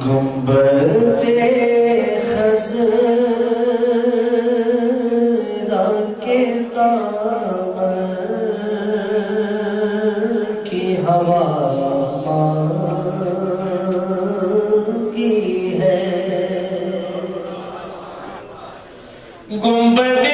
گنبد خضرا کے دامن کی ہوا مانگی ہے گنبد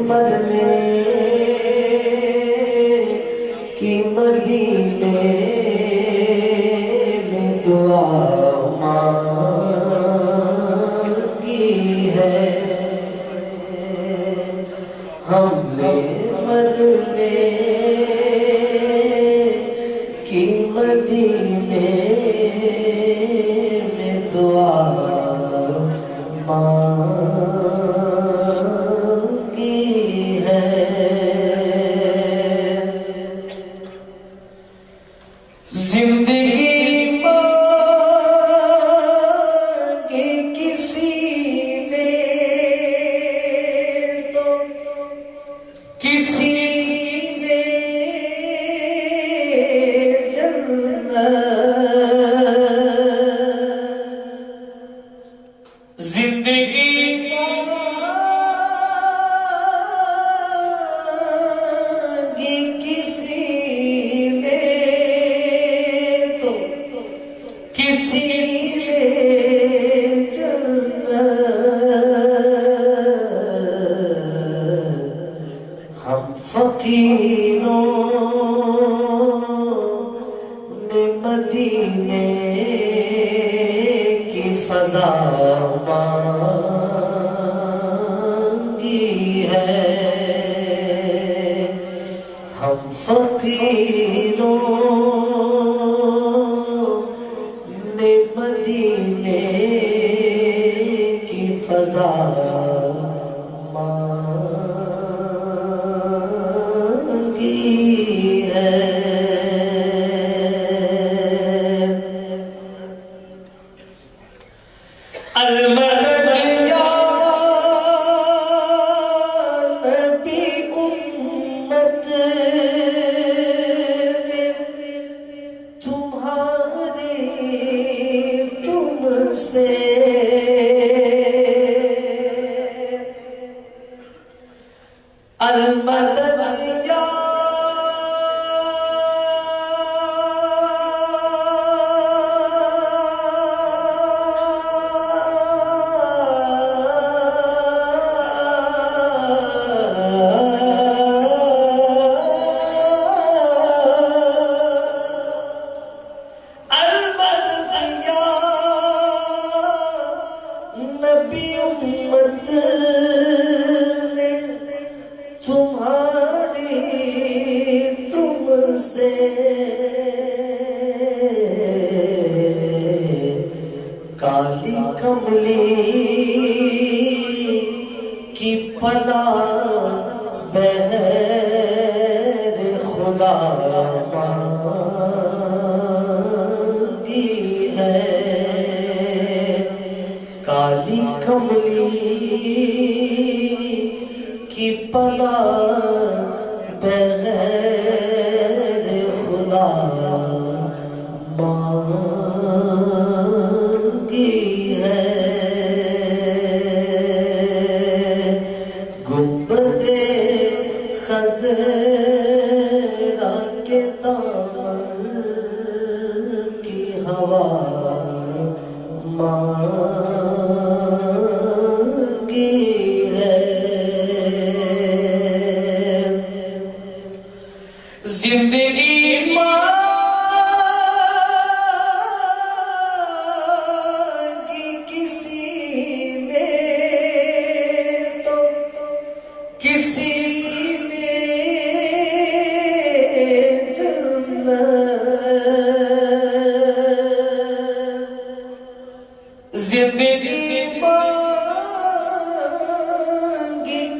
مرنے کی مدینے میں دعا مانگی ہے ہم نے مرنے کی مدینے میں دعا زندگی مانگی کسی نے تو کسی نے جنت زندگی مانگی کسی کسی نے جنت ہم فقیروں نے مدینے کی فضا مانگی ہے ہم فقیروں مدینے کی فضا مانگی ہے المدد یا نبی امت سے المدد یا نبی امت نے تمہاری تم سے کالی کملی کی پناہ بہر خدا مانگی ہے کالی کملی کی پناہ بغیر خدا مانگی ہے گنبد خضرا کے دامن کی ہوا مانگی ہے زندگی مانگی کسی نے تو کسی نے جنت زندگی مانگی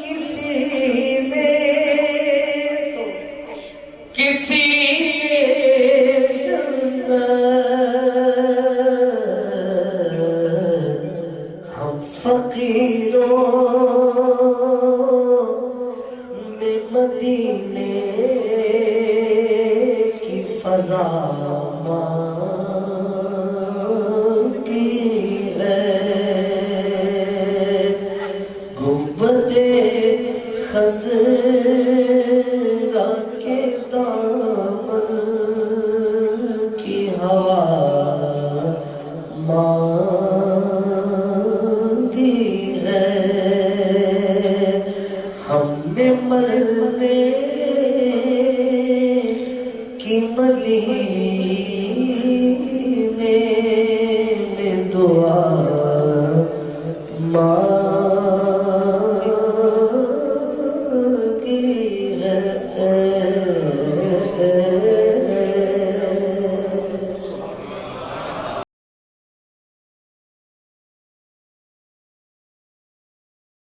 کسی نے تو کسی نے ہم فقیروں نے مدینے کی فضا مانگی ہے گنبد خضرا کے دامن کی ہوا مانگی ہے ہم نے مرنے کی مدینے